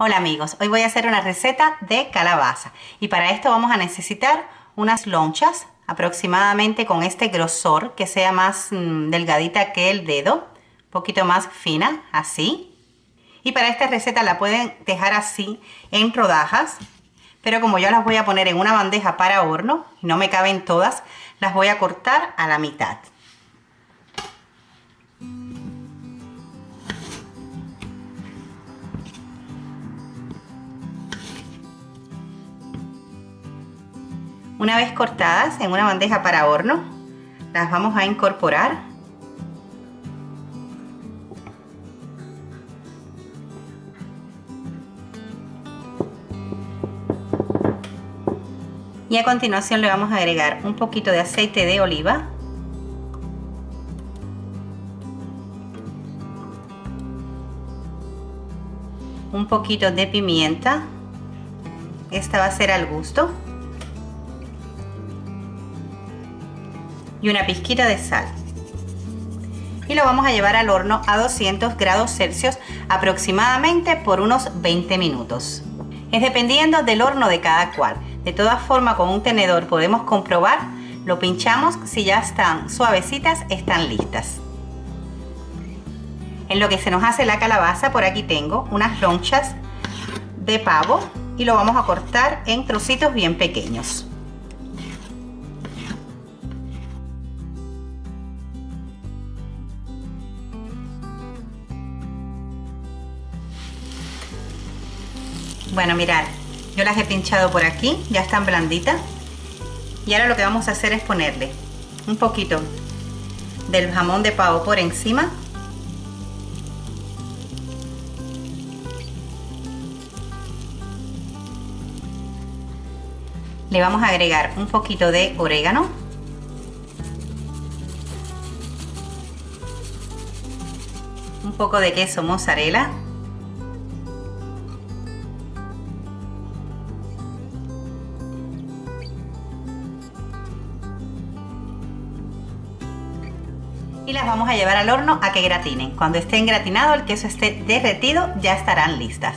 Hola amigos, hoy voy a hacer una receta de calabaza y para esto vamos a necesitar unas lonchas aproximadamente con este grosor, que sea más delgadita que el dedo, un poquito más fina, así. Y para esta receta la pueden dejar así en rodajas, pero como yo las voy a poner en una bandeja para horno y no me caben todas, las voy a cortar a la mitad. Una vez cortadas en una bandeja para horno, las vamos a incorporar. Y a continuación le vamos a agregar un poquito de aceite de oliva. Un poquito de pimienta. Esta va a ser al gusto. Y una pizquita de sal. Y lo vamos a llevar al horno a 200 grados Celsius aproximadamente por unos 20 minutos. Es dependiendo del horno de cada cual. De todas formas, con un tenedor podemos comprobar, lo pinchamos, si ya están suavecitas, están listas. En lo que se nos hace la calabaza, por aquí tengo unas lonchas de pavo y lo vamos a cortar en trocitos bien pequeños. Bueno, mirad, yo las he pinchado por aquí, ya están blanditas. Y ahora lo que vamos a hacer es ponerle un poquito del jamón de pavo por encima. Le vamos a agregar un poquito de orégano. Un poco de queso mozzarella. Y las vamos a llevar al horno a que gratinen. Cuando estén gratinados, el queso esté derretido, ya estarán listas.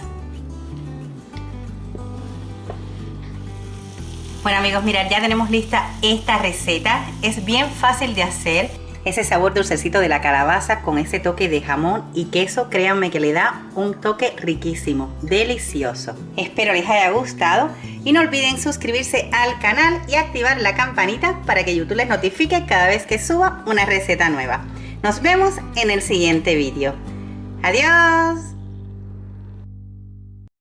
Bueno amigos, mirad, ya tenemos lista esta receta. Es bien fácil de hacer. Ese sabor dulcecito de la calabaza con ese toque de jamón y queso, créanme que le da un toque riquísimo, delicioso. Espero les haya gustado y no olviden suscribirse al canal y activar la campanita para que YouTube les notifique cada vez que suba una receta nueva. Nos vemos en el siguiente vídeo. ¡Adiós!